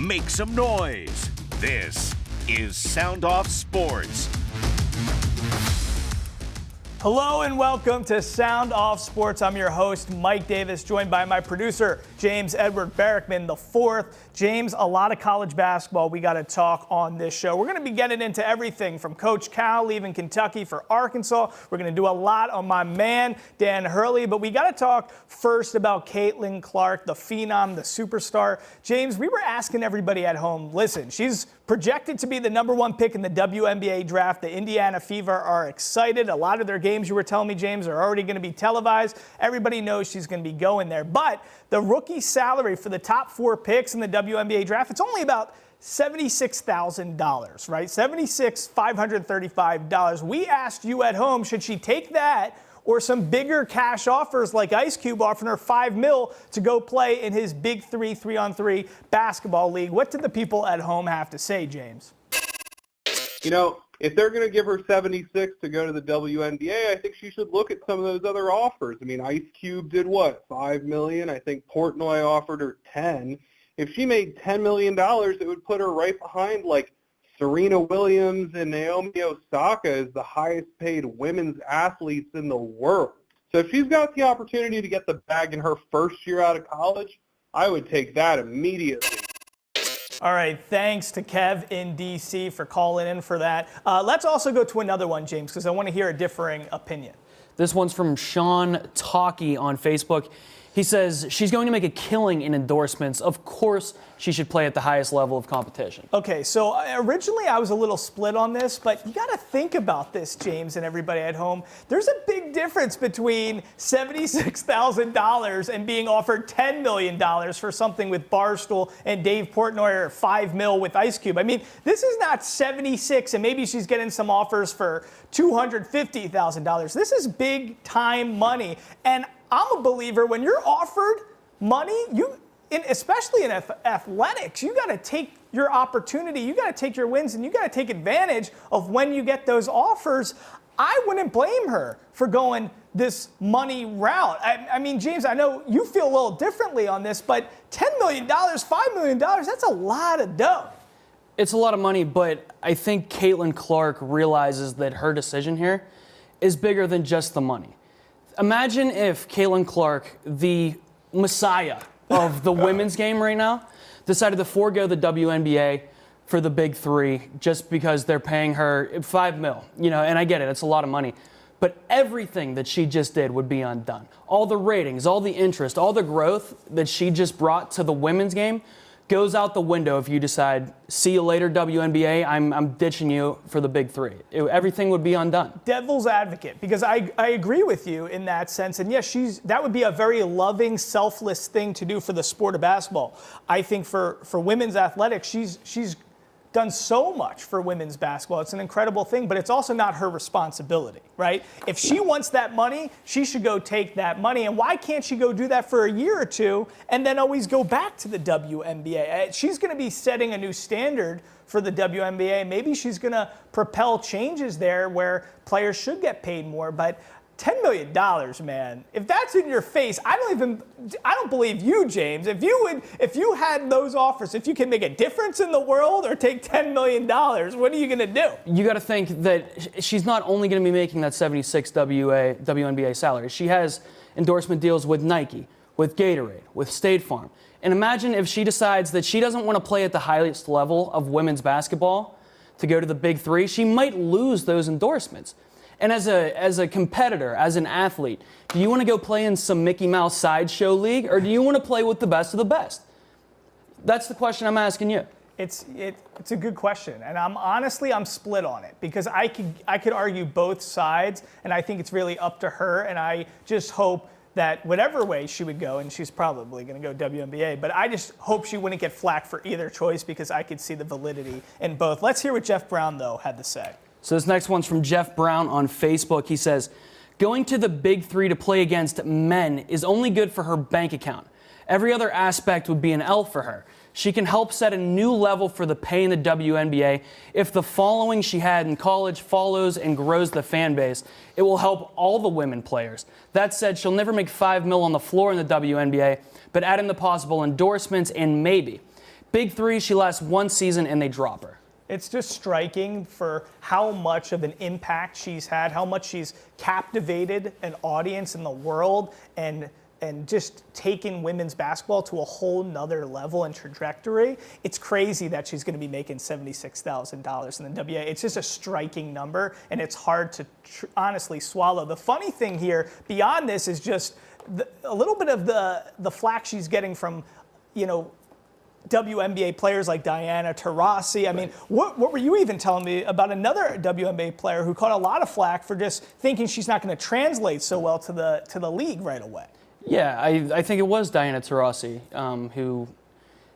Make some noise. This is Sound Off Sports. Hello and welcome to Sound Off Sports. I'm your host, Mike Davis, joined by my producer, James Edward Barrickman IV. James, a lot of college basketball we got to talk on this show. We're going to be getting into everything from Coach Cal leaving Kentucky for Arkansas. We're going to do a lot on my man, Dan Hurley, but we got to talk first about Caitlin Clark, the phenom, the superstar. James, we were asking everybody at home, listen, she's projected to be the #1 pick in the WNBA draft. The Indiana Fever are excited. A lot of their games, you were telling me, James, are already going to be televised. Everybody knows she's going to be going there. But the rookie salary for the top 4 picks in the WNBA draft, it's only about $76,000, right? $76,535. We asked you at home, should she take that or some bigger cash offers like Ice Cube offering her $5 million to go play in his Big 3 3-on-3 basketball league? What did the people at home have to say, James? You know, if they're going to give her 76 to go to the WNBA, I think she should look at some of those other offers. I mean, Ice Cube did what, $5 million? I think Portnoy offered her 10. If she made $10 million, it would put her right behind like Serena Williams and Naomi Osaka as the highest paid women's athletes in the world. So if she's got the opportunity to get the bag in her first year out of college, I would take that immediately. All right, thanks to Kev in D.C. for calling in for that. Let's also go to another one, James, because I want to hear a differing opinion. This one's from Sean Talkie on Facebook. He says she's going to make a killing in endorsements. Of course, she should play at the highest level of competition. Okay, so originally I was a little split on this, but you got to think about this, James, and everybody at home. There's a big difference between $76,000 and being offered $10 million for something with Barstool and Dave Portnoy, or $5 million with Ice Cube. I mean, this is not 76, and maybe she's getting some offers for $250,000. This is big time money, and I'm a believer when you're offered money, especially in athletics, you got to take your opportunity, you got to take your wins, and you got to take advantage of when you get those offers. I wouldn't blame her for going this money route. I mean, James, I know you feel a little differently on this, but $10 million, $5 million, that's a lot of dough. It's a lot of money, but I think Caitlin Clark realizes that her decision here is bigger than just the money. Imagine if Caitlin Clark, the messiah of the women's game right now, decided to forego the WNBA for the Big 3 just because they're paying her $5 million. You know, and I get it, it's a lot of money. But everything that she just did would be undone. All the ratings, all the interest, all the growth that she just brought to the women's game goes out the window if you decide, see you later, WNBA, I'm ditching you for the Big 3. Everything would be undone. Devil's advocate, because I agree with you in that sense. And yes, that would be a very loving, selfless thing to do for the sport of basketball. I think for women's athletics, she's done so much for women's basketball. It's an incredible thing, but it's also not her responsibility, right? If she wants that money, she should go take that money. And why can't she go do that for a year or two and then always go back to the WNBA? She's going to be setting a new standard for the WNBA. Maybe she's going to propel changes there where players should get paid more, but $10 million, man. If that's in your face, I don't believe you, James. If you had those offers, if you can make a difference in the world or take $10 million, what are you going to do? You got to think that she's not only going to be making that 76 WNBA salary. She has endorsement deals with Nike, with Gatorade, with State Farm. And imagine if she decides that she doesn't want to play at the highest level of women's basketball to go to the Big 3. She might lose those endorsements. And as a competitor, as an athlete, do you want to go play in some Mickey Mouse sideshow league, or do you want to play with the best of the best? That's the question I'm asking you. It's a good question, and I'm split on it because I could argue both sides, and I think it's really up to her. And I just hope that whatever way she would go, and she's probably going to go WNBA, but I just hope she wouldn't get flack for either choice because I could see the validity in both. Let's hear what Jeff Brown though had to say. So this next one's from Jeff Brown on Facebook. He says, going to the Big 3 to play against men is only good for her bank account. Every other aspect would be an L for her. She can help set a new level for the pay in the WNBA. If the following she had in college follows and grows the fan base, it will help all the women players. That said, she'll never make $5 million on the floor in the WNBA, but add in the possible endorsements and maybe Big three, she lasts one season and they drop her. It's just striking for how much of an impact she's had, how much she's captivated an audience in the world, and just taken women's basketball to a whole nother level and trajectory. It's crazy that she's going to be making $76,000 in the WA. It's just a striking number, and it's hard to honestly swallow. The funny thing here, beyond this, is just a little bit of the flack she's getting from, WNBA players like Diana Taurasi. I mean, what were you even telling me about another WNBA player who caught a lot of flack for just thinking she's not going to translate so well to the league right away? Yeah, I think it was Diana Taurasi who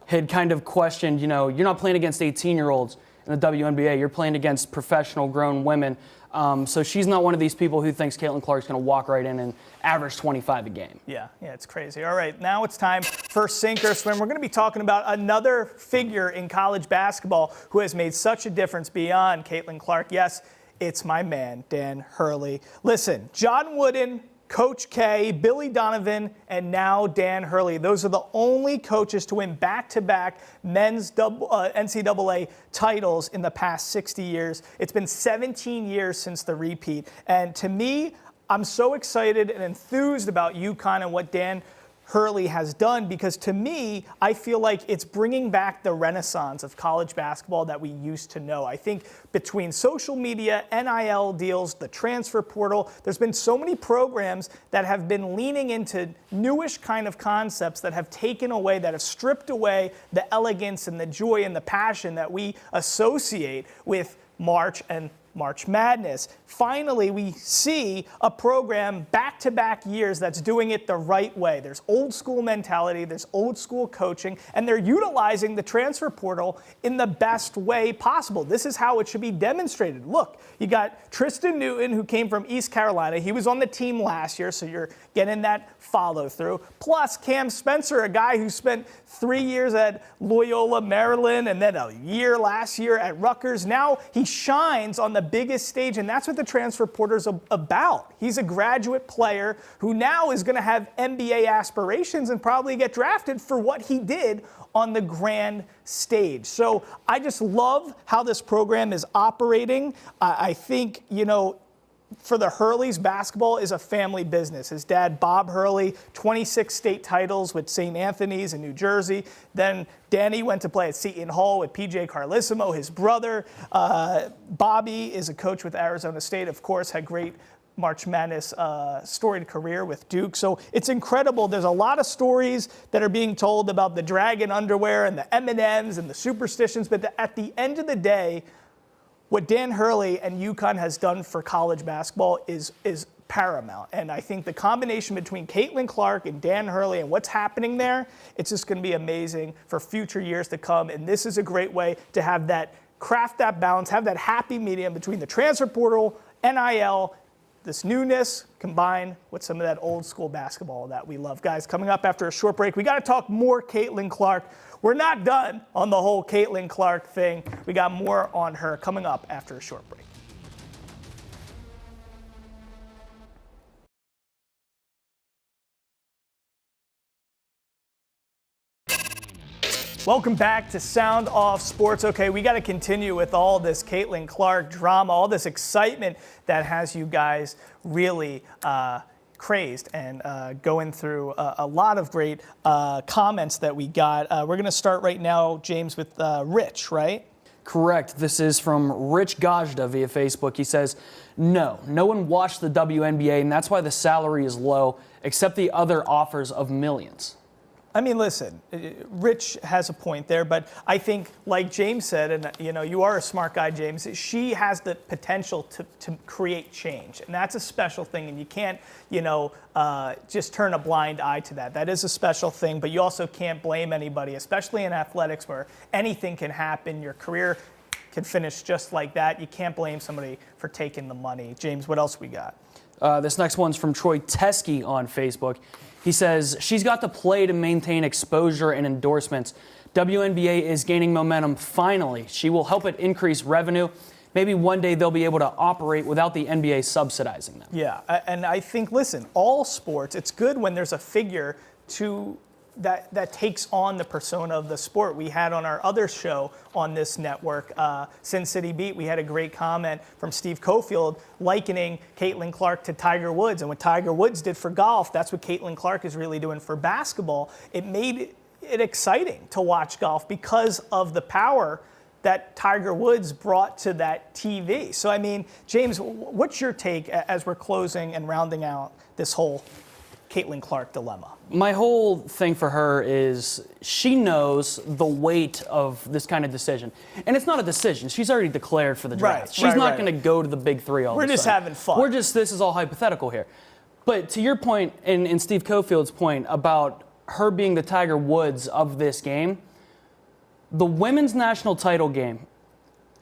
had kind of questioned, you're not playing against 18-year-olds in the WNBA. You're playing against professional grown women. So she's not one of these people who thinks Caitlin Clark's going to walk right in and average 25 a game. Yeah, it's crazy. All right, now it's time for Sink or Swim. We're going to be talking about another figure in college basketball who has made such a difference beyond Caitlin Clark. Yes, it's my man, Dan Hurley. Listen, John Wooden, Coach K, Billy Donovan, and now Dan Hurley. Those are the only coaches to win back-to-back men's NCAA titles in the past 60 years. It's been 17 years since the repeat. And to me, I'm so excited and enthused about UConn and what Dan Hurley has done, because to me, I feel like it's bringing back the renaissance of college basketball that we used to know. I think between social media, NIL deals, the transfer portal, there's been so many programs that have been leaning into newish kind of concepts that have taken away, that have stripped away the elegance and the joy and the passion that we associate with March and March Madness. Finally, we see a program back-to-back years that's doing it the right way. There's old school mentality, there's old school coaching, and they're utilizing the transfer portal in the best way possible. This is how it should be demonstrated. Look, you got Tristan Newton, who came from East Carolina. He was on the team last year, so you're getting that follow-through. Plus, Cam Spencer, a guy who spent 3 years at Loyola, Maryland, and then a year last year at Rutgers. Now he shines on the biggest stage, and that's what the transfer portal's about. He's a graduate player who now is going to have NBA aspirations and probably get drafted for what he did on the grand stage. So I just love how this program is operating. I think, for the Hurleys, basketball is a family business. His dad, Bob Hurley, 26 state titles with St. Anthony's in New Jersey. Then Danny went to play at Seton Hall with PJ Carlissimo, his brother. Bobby is a coach with Arizona State, of course, had great March Madness storied career with Duke. So it's incredible. There's a lot of stories that are being told about the dragon underwear and the M&Ms and the superstitions, but at the end of the day, what Dan Hurley and UConn has done for college basketball is paramount. And I think the combination between Caitlin Clark and Dan Hurley and what's happening there, it's just going to be amazing for future years to come. And this is a great way to have that, craft that balance, have that happy medium between the transfer portal, NIL, this newness combined with some of that old school basketball that we love. Guys, coming up after a short break, we got to talk more Caitlin Clark. We're not done on the whole Caitlin Clark thing. We got more on her coming up after a short break. Welcome back to Sound Off Sports. Okay, we got to continue with all this Caitlin Clark drama, all this excitement that has you guys really crazed and going through a lot of great comments that we got. We're going to start right now, James, with Rich, right? Correct. This is from Rich Gajda via Facebook. He says, no one watched the WNBA, and that's why the salary is low, except the other offers of millions. I mean, listen, Rich has a point there, but I think, like James said, and you are a smart guy, James, she has the potential to create change, and that's a special thing, and you can't, just turn a blind eye to that. That is a special thing, but you also can't blame anybody, especially in athletics where anything can happen. Your career can finish just like that. You can't blame somebody for taking the money. James, what else we got? This next one's from Troy Teskey on Facebook. He says, she's got to play to maintain exposure and endorsements. WNBA is gaining momentum finally. She will help it increase revenue. Maybe one day they'll be able to operate without the NBA subsidizing them. Yeah, and I think, listen, all sports, it's good when there's a figure to that takes on the persona of the sport. We had on our other show on this network, Sin City Beat, we had a great comment from Steve Cofield likening Caitlin Clark to Tiger Woods. And what Tiger Woods did for golf, that's what Caitlin Clark is really doing for basketball. It made it exciting to watch golf because of the power that Tiger Woods brought to that TV. So, I mean, James, what's your take as we're closing and rounding out this whole Caitlin Clark dilemma? My whole thing for her is she knows the weight of this kind of decision. And it's not a decision. She's already declared for the draft. Right, She's not going to go to the big three all We're of a just sudden. having fun. This is all hypothetical here. But to your point, and Steve Cofield's point about her being the Tiger Woods of this game, the women's national title game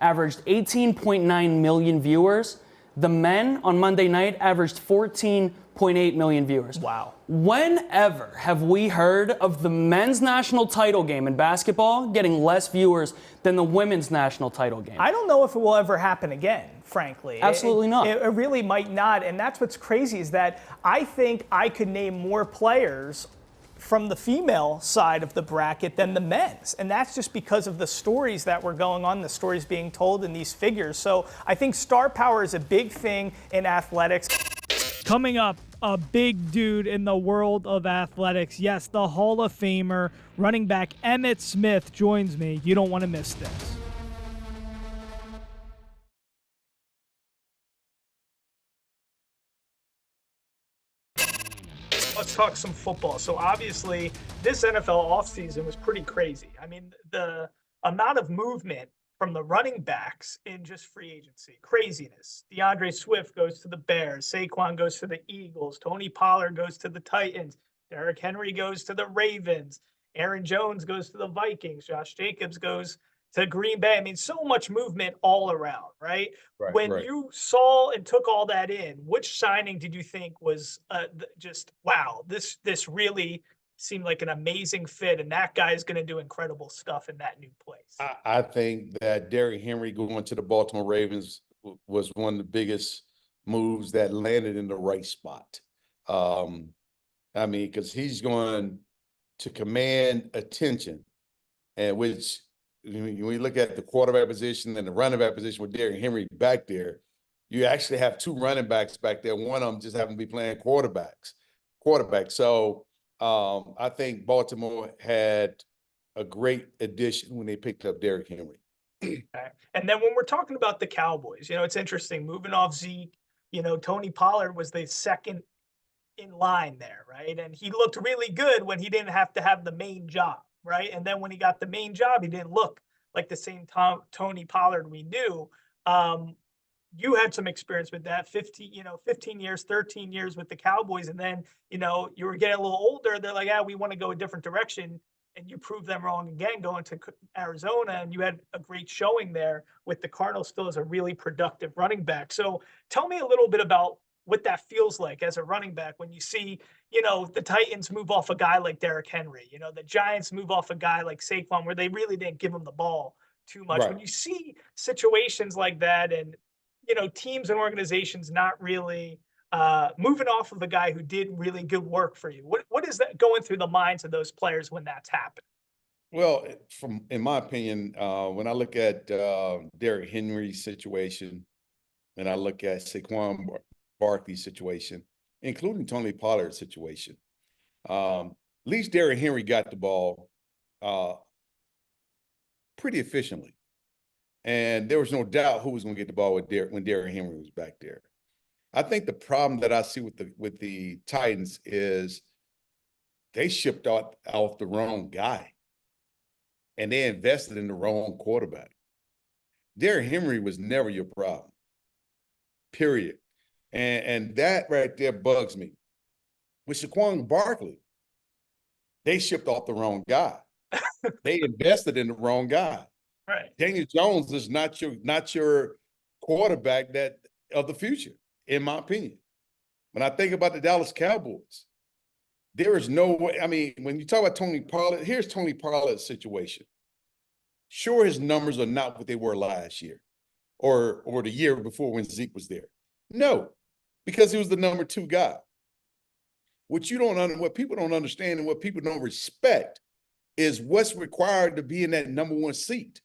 averaged 18.9 million viewers. The men on Monday night averaged 14.8 million viewers. Wow. Whenever have we heard of the men's national title game in basketball getting less viewers than the women's national title game? I don't know if it will ever happen again, frankly. Absolutely not. It really might not. And that's what's crazy is that I think I could name more players from the female side of the bracket than the men's. And that's just because of the stories that were going on, the stories being told in these figures. So I think star power is a big thing in athletics. Coming up, a big dude in the world of athletics. Yes, the Hall of Famer, running back Emmitt Smith joins me. You don't want to miss this. Let's talk some football. So obviously, this NFL offseason was pretty crazy. I mean, the amount of movement from the running backs in just free agency, craziness. DeAndre Swift goes to the Bears. Saquon goes to the Eagles. Tony Pollard goes to the Titans. Derrick Henry goes to the Ravens. Aaron Jones goes to the Vikings. Josh Jacobs goes to Green Bay. I mean, so much movement all around, right? When you saw and took all that in, which signing did you think was just, wow, this really seemed like an amazing fit, and that guy is going to do incredible stuff in that new place? I think that Derrick Henry going to the Baltimore Ravens was one of the biggest moves that landed in the right spot. I mean, because he's going to command attention, and which when you look at the quarterback position and the running back position with Derrick Henry back there, you actually have two running backs back there. One of them just happen to be playing quarterback. So I think Baltimore had a great addition when they picked up Derrick Henry. Okay. And then when we're talking about the Cowboys, it's interesting, moving off Zeke, Tony Pollard was the second in line there, right? And he looked really good when he didn't have to have the main job, right? And then when he got the main job, he didn't look like the same Tony Pollard we knew. You had some experience with that, 15 years, 13 years with the Cowboys. And then, you were getting a little older. They're like, we want to go a different direction. And you proved them wrong again, going to Arizona. And you had a great showing there with the Cardinals still as a really productive running back. So tell me a little bit about what that feels like as a running back when you see, the Titans move off a guy like Derrick Henry, the Giants move off a guy like Saquon, where they really didn't give him the ball too much. Right. When you see situations like that and, teams and organizations not really moving off of a guy who did really good work for you, what is that going through the minds of those players when that's happened? Well, in my opinion, when I look at Derrick Henry's situation and I look at Saquon Barkley's situation, including Tony Pollard's situation, at least Derrick Henry got the ball pretty efficiently. And there was no doubt who was going to get the ball when Derrick Henry was back there. I think the problem that I see with the Titans is they shipped out the wrong guy, and they invested in the wrong quarterback. Derrick Henry was never your problem, period. And that right there bugs me. With Saquon Barkley, they shipped off the wrong guy. They invested in the wrong guy. Right. Daniel Jones is not your quarterback of the future, in my opinion. When I think about the Dallas Cowboys, there is no way. I mean, when you talk about Tony Pollard, here's Tony Pollard's situation. Sure, his numbers are not what they were last year or the year before when Zeke was there. No, because he was the number 2 guy. what people don't understand and what people don't respect is what's required to be in that number one seat.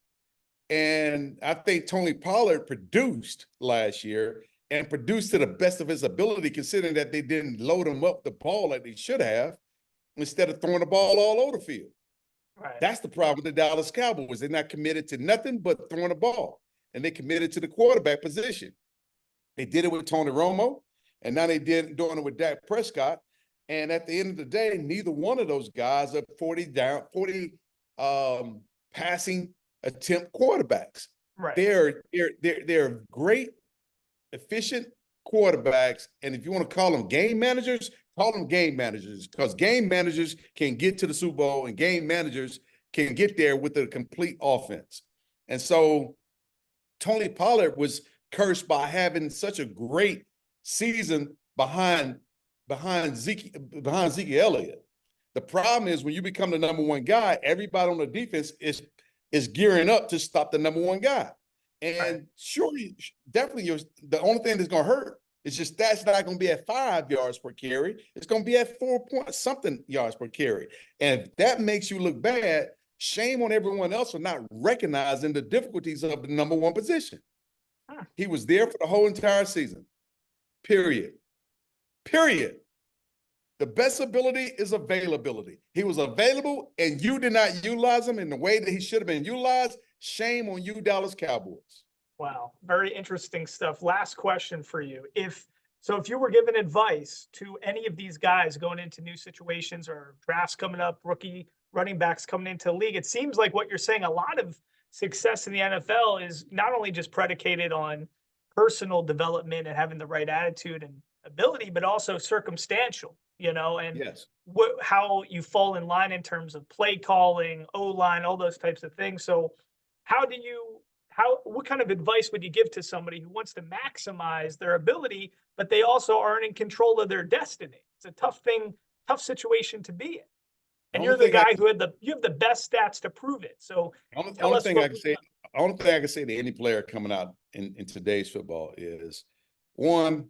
And I think Tony Pollard produced last year and produced to the best of his ability, considering that they didn't load him up the ball like they should have, instead of throwing the ball all over the field. Right. That's the problem with the Dallas Cowboys. They're not committed to nothing but throwing the ball. And they committed to the quarterback position. They did it with Tony Romo, and now doing it with Dak Prescott. And at the end of the day, neither one of those guys are 40 passing attempt quarterbacks. Right. They're great, efficient quarterbacks. And if you want to call them game managers, call them game managers, because game managers can get to the Super Bowl and game managers can get there with a complete offense. And so Tony Pollard was cursed by having such a great season behind Zeke Elliott. The problem is when you become the number one guy, everybody on the defense is gearing up to stop the number one guy. And definitely the only thing that's going to hurt is your stats not going to be at 5 yards per carry. It's going to be at 4-point-something yards per carry. And if that makes you look bad, shame on everyone else for not recognizing the difficulties of the number one position. He was there for the whole entire season. Period. The best ability is availability. He was available, and you did not utilize him in the way that he should have been utilized. Shame on you, Dallas Cowboys. Wow, very interesting stuff. Last question for you. If you were given advice to any of these guys going into new situations or drafts coming up, rookie running backs coming into the league, it seems like what you're saying, a lot of success in the NFL is not only just predicated on personal development and having the right attitude and ability, but also circumstantial, and yes, how you fall in line in terms of play calling, O-line, all those types of things. So what kind of advice would you give to somebody who wants to maximize their ability, but they also aren't in control of their destiny? It's a tough situation to be in. And you're the guy who you have the best stats to prove it. So the only thing I can say to any player coming out in today's football is, one,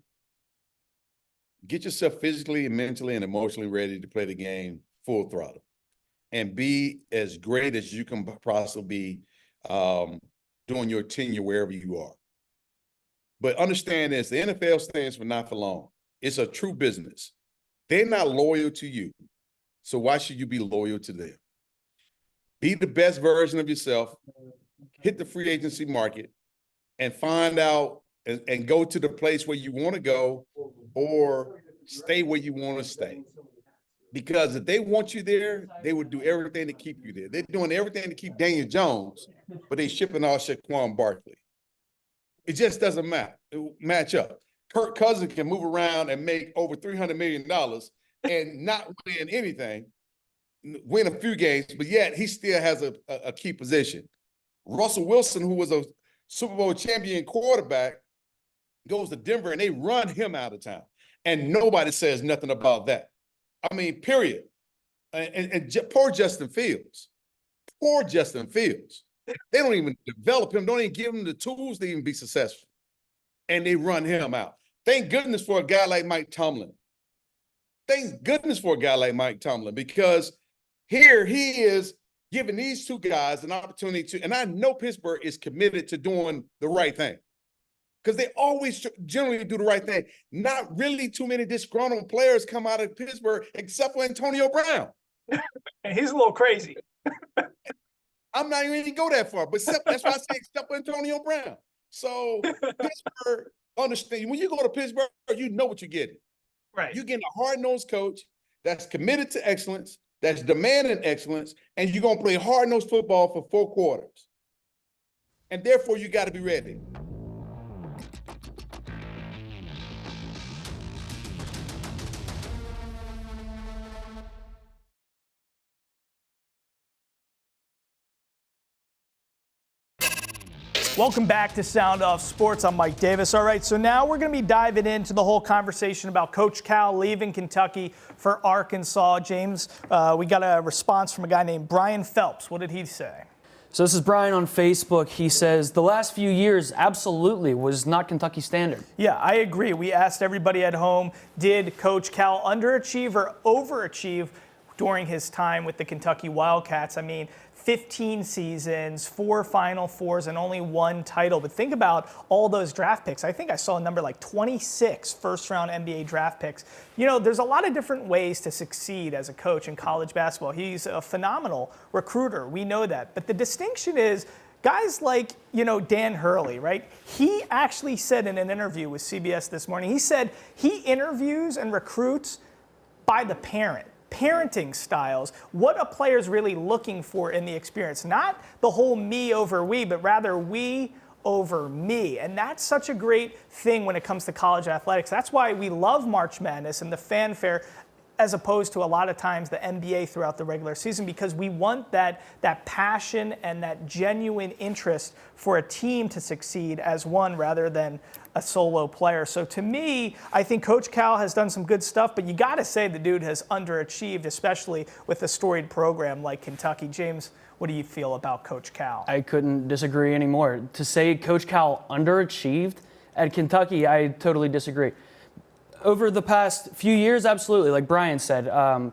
get yourself physically and mentally and emotionally ready to play the game full throttle, and be as great as you can possibly be during your tenure wherever you are. But understand this, the NFL stands for not for long. It's a true business. They're not loyal to you. So why should you be loyal to them? Be the best version of yourself, hit the free agency market, and find out and go to the place where you want to go, or stay where you want to stay. Because if they want you there, they would do everything to keep you there. They're doing everything to keep Daniel Jones, but they're shipping all Saquon Barkley. It just doesn't match up. Kirk Cousins can move around and make over $300 million and not win anything, win a few games, but yet he still has a key position. Russell Wilson, who was a Super Bowl champion quarterback, goes to Denver and they run him out of town. And nobody says nothing about that. I mean, period. And poor Justin Fields. They don't even develop him, don't even give him the tools to even be successful. And they run him out. Thank goodness for a guy like Mike Tomlin. Because here he is giving these two guys an opportunity to, and I know Pittsburgh is committed to doing the right thing, because they always generally do the right thing. Not really too many disgruntled players come out of Pittsburgh except for Antonio Brown. And he's a little crazy. I'm not even going to go that far, but that's why I say except for Antonio Brown. So Pittsburgh, understand, when you go to Pittsburgh, you know what you're getting. Right. You're getting a hard-nosed coach that's committed to excellence, that's demanding excellence, and you're going to play hard-nosed football for 4 quarters. And therefore, you got to be ready. Welcome back to Sound Off Sports. I'm Mike Davis. All right, so now we're going to be diving into the whole conversation about Coach Cal leaving Kentucky for Arkansas. James, we got a response from a guy named Brian Phelps. What did he say? So this is Brian on Facebook. He says, the last few years absolutely was not Kentucky standard. Yeah, I agree. We asked everybody at home, did Coach Cal underachieve or overachieve during his time with the Kentucky Wildcats? I mean, 15 seasons, 4 Final Fours, and only 1 title. But think about all those draft picks. I think I saw a number like 26 first-round NBA draft picks. You know, there's a lot of different ways to succeed as a coach in college basketball. He's a phenomenal recruiter. We know that. But the distinction is guys like, you know, Dan Hurley, right? He actually said in an interview with CBS this morning, he said he interviews and recruits by the parent. Parenting styles, what a player's really looking for in the experience. Not the whole me over we, but rather we over me. And that's such a great thing when it comes to college athletics. That's why we love March Madness and the fanfare as opposed to a lot of times the NBA throughout the regular season, because we want that passion and that genuine interest for a team to succeed as one rather than a solo player. So to me, I think Coach Cal has done some good stuff, but you got to say the dude has underachieved, especially with a storied program like Kentucky. James, what do you feel about Coach Cal? I couldn't disagree anymore. To say Coach Cal underachieved at Kentucky, I totally disagree. Over the past few years, absolutely. Like Brian said,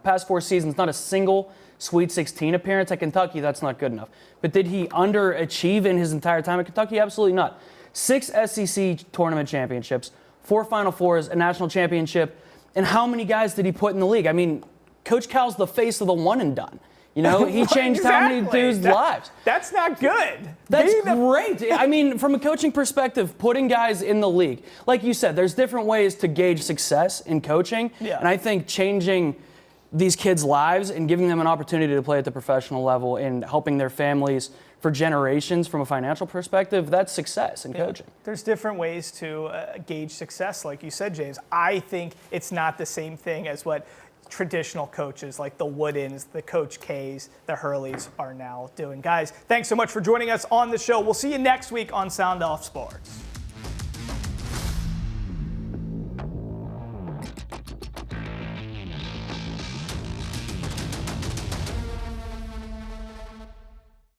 past 4 seasons, not a single Sweet 16 appearance at Kentucky. That's not good enough. But did he underachieve in his entire time at Kentucky? Absolutely not. 6 SEC tournament championships, 4 Final Fours, a national championship. And how many guys did he put in the league? I mean, Coach Cal's the face of the one and done. You know, he changed how many dudes' lives. That's not good. That's great. I mean, from a coaching perspective, putting guys in the league, like you said, there's different ways to gauge success in coaching. Yeah. And I think changing these kids' lives and giving them an opportunity to play at the professional level and helping their families for generations from a financial perspective, that's success in coaching. There's different ways to gauge success, like you said, James. I think it's not the same thing as what traditional coaches like the Woodens, the Coach K's, the Hurleys are now doing. Guys, thanks so much for joining us on the show. We'll see you next week on Sound Off Sports.